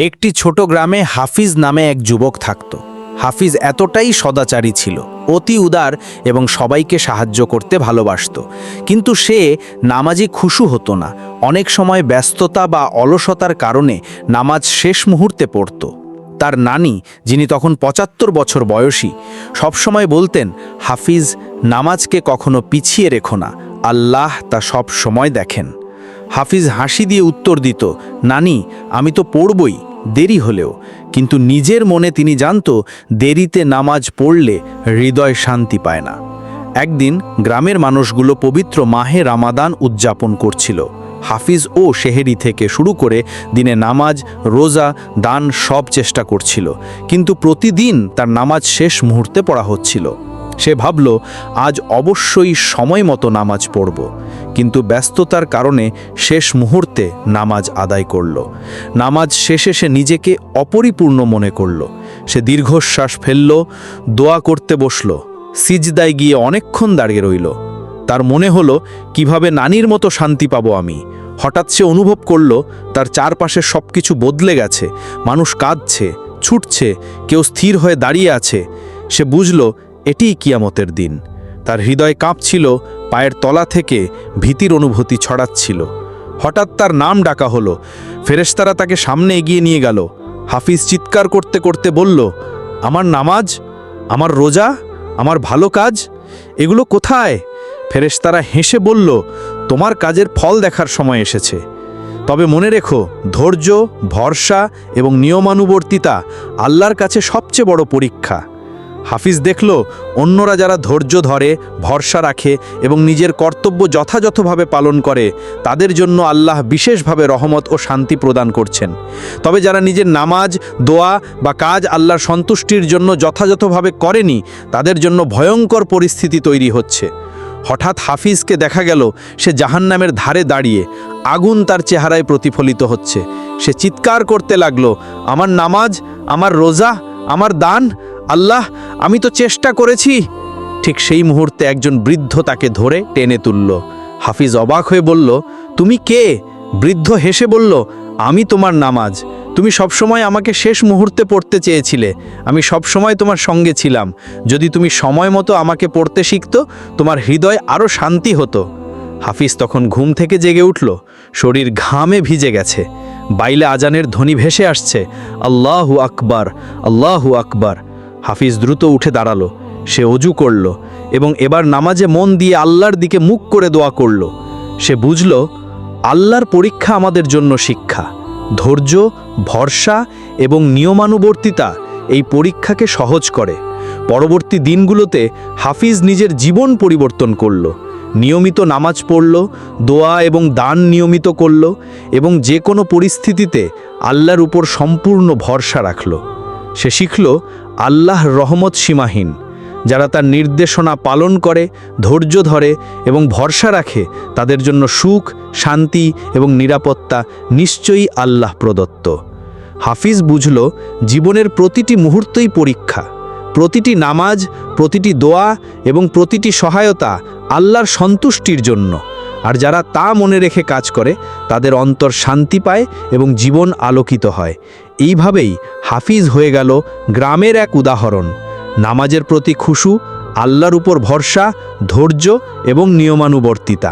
একটি ছোট গ্রামে হাফিজ নামে এক যুবক থাকত। হাফিজ এতটাই সদাচারী ছিল, অতি উদার এবং সবাইকে সাহায্য করতে ভালোবাসত। কিন্তু সে নামাজি খুশু হতো না। অনেক সময় ব্যস্ততা বা অলসতার কারণে নামাজ শেষ মুহূর্তে পড়ত। তার নানি, যিনি তখন ৭৫ বছর বয়সী, সবসময় বলতেন, হাফিজ, নামাজকে কখনো পিছিয়ে রেখো না, আল্লাহ তা সব সময় দেখেন। হাফিজ হাসি দিয়ে উত্তর দিত, নানি, আমি তো পড়বই, দেরি হলেও। কিন্তু নিজের মনে তিনি জানত, দেরিতে নামাজ পড়লে হৃদয় শান্তি পায় না। একদিন গ্রামের মানুষগুলো পবিত্র মাহে রামাদান উদযাপন করছিল। হাফিজ ও সেহেরি থেকে শুরু করে দিনে নামাজ, রোজা, দান সব চেষ্টা করছিল, কিন্তু প্রতিদিন তার নামাজ শেষ মুহূর্তে পড়া হচ্ছিল। সে ভাবল, আজ অবশ্যই সময় মতো নামাজ পড়ব। কিন্তু ব্যস্ততার কারণে শেষ মুহূর্তে নামাজ আদায় করল। নামাজ শেষে সে নিজেকে অপরিপূর্ণ মনে করল। সে দীর্ঘশ্বাস ফেলল, দোয়া করতে বসল। সিজদায় গিয়ে অনেকক্ষণ দাঁড়িয়ে রইল। তার মনে হলো, কিভাবে নানির মতো শান্তি পাবো আমি। হঠাৎ সে অনুভব করল, তার চারপাশে সব কিছু বদলে গেছে। মানুষ কাঁদছে, ছুটছে, কেউ স্থির হয়ে দাঁড়িয়ে আছে। সে বুঝল, এটিই কিয়ামতের দিন। তার হৃদয় কাঁপছিল, পায়ের তলা থেকে ভীতির অনুভূতি ছড়াচ্ছিল। হঠাৎ তার নাম ডাকা হলো। ফেরেশতারা তাকে সামনে এগিয়ে নিয়ে গেল। হাফিজ চিৎকার করতে করতে বলল, আমার নামাজ, আমার রোজা, আমার ভালো কাজ, এগুলো কোথায়? ফেরেশতারা হেসে বলল, তোমার কাজের ফল দেখার সময় এসেছে। তবে মনে রেখো, ধৈর্য, ভরসা এবং নিয়মানুবর্তিতা আল্লাহর কাছে সবচেয়ে বড় পরীক্ষা। হাফিজ দেখল, অন্যরা যারা ধৈর্য ধরে, ভরসা রাখে এবং নিজের কর্তব্য যথাযথভাবে পালন করে, তাদের জন্য আল্লাহ বিশেষভাবে রহমত ও শান্তি প্রদান করছেন। তবে যারা নিজের নামাজ, দোয়া বা কাজ আল্লাহর সন্তুষ্টির জন্য যথাযথভাবে করেনি, তাদের জন্য ভয়ঙ্কর পরিস্থিতি তৈরি হচ্ছে। হঠাৎ হাফিজকে দেখা গেল, সে জাহান্নামের ধারে দাঁড়িয়ে, আগুন তার চেহারায় প্রতিফলিত হচ্ছে। সে চিৎকার করতে লাগলো, আমার নামাজ, আমার রোজা, আমার দান, আল্লাহ, আমি তো চেষ্টা করেছি। ঠিক সেই মুহূর্তে একজন বৃদ্ধ তাকে ধরে টেনে তুলল। হাফিজ অবাক হয়ে বলল, তুমি কে? বৃদ্ধ হেসে বলল, আমি তোমার নামাজ। তুমি সবসময় আমাকে শেষ মুহূর্তে পড়তে চেয়েছিলে। আমি সবসময় তোমার সঙ্গে ছিলাম। যদি তুমি সময় মতো আমাকে পড়তে শিখত, তোমার হৃদয় আরও শান্তি হতো। হাফিজ তখন ঘুম থেকে জেগে উঠল। শরীর ঘামে ভিজে গেছে। বাইলে আজানের ধ্বনি ভেসে আসছে, আল্লাহু আকবার, আল্লাহু আকবার। হাফিজ দ্রুত উঠে দাঁড়ালো। সে অজু করল এবং এবার নামাজে মন দিয়ে আল্লাহর দিকে মুখ করে দোয়া করল। সে বুঝল, আল্লাহর পরীক্ষা আমাদের জন্য শিক্ষা। ধৈর্য, ভরসা এবং নিয়মানুবর্তিতা এই পরীক্ষাকে সহজ করে। পরবর্তী দিনগুলোতে হাফিজ নিজের জীবন পরিবর্তন করল। নিয়মিত নামাজ পড়ল, দোয়া এবং দান নিয়মিত করল এবং যে কোনো পরিস্থিতিতে আল্লাহর উপর সম্পূর্ণ ভরসা রাখল। সে শিখল, আল্লাহর রহমত সীমাহীন। যারা তার নির্দেশনা পালন করে, ধৈর্য ধরে এবং ভরসা রাখে, তাদের জন্য সুখ, শান্তি এবং নিরাপত্তা নিশ্চয়ই আল্লাহ প্রদত্ত। হাফিজ বুঝল, জীবনের প্রতিটি মুহূর্তই পরীক্ষা। প্রতিটি নামাজ, প্রতিটি দোয়া এবং প্রতিটি সহায়তা আল্লাহর সন্তুষ্টির জন্য। আর যারা তা মনে রেখে কাজ করে, তাদের অন্তর শান্তি পায় এবং জীবন আলোকিত হয়। এইভাবেই হাফিজ হয়ে গেল গ্রামের এক উদাহরণ। নামাজের প্রতি খুশু, আল্লাহর উপর ভরসা, ধৈর্য এবং নিয়মানুবর্তিতা।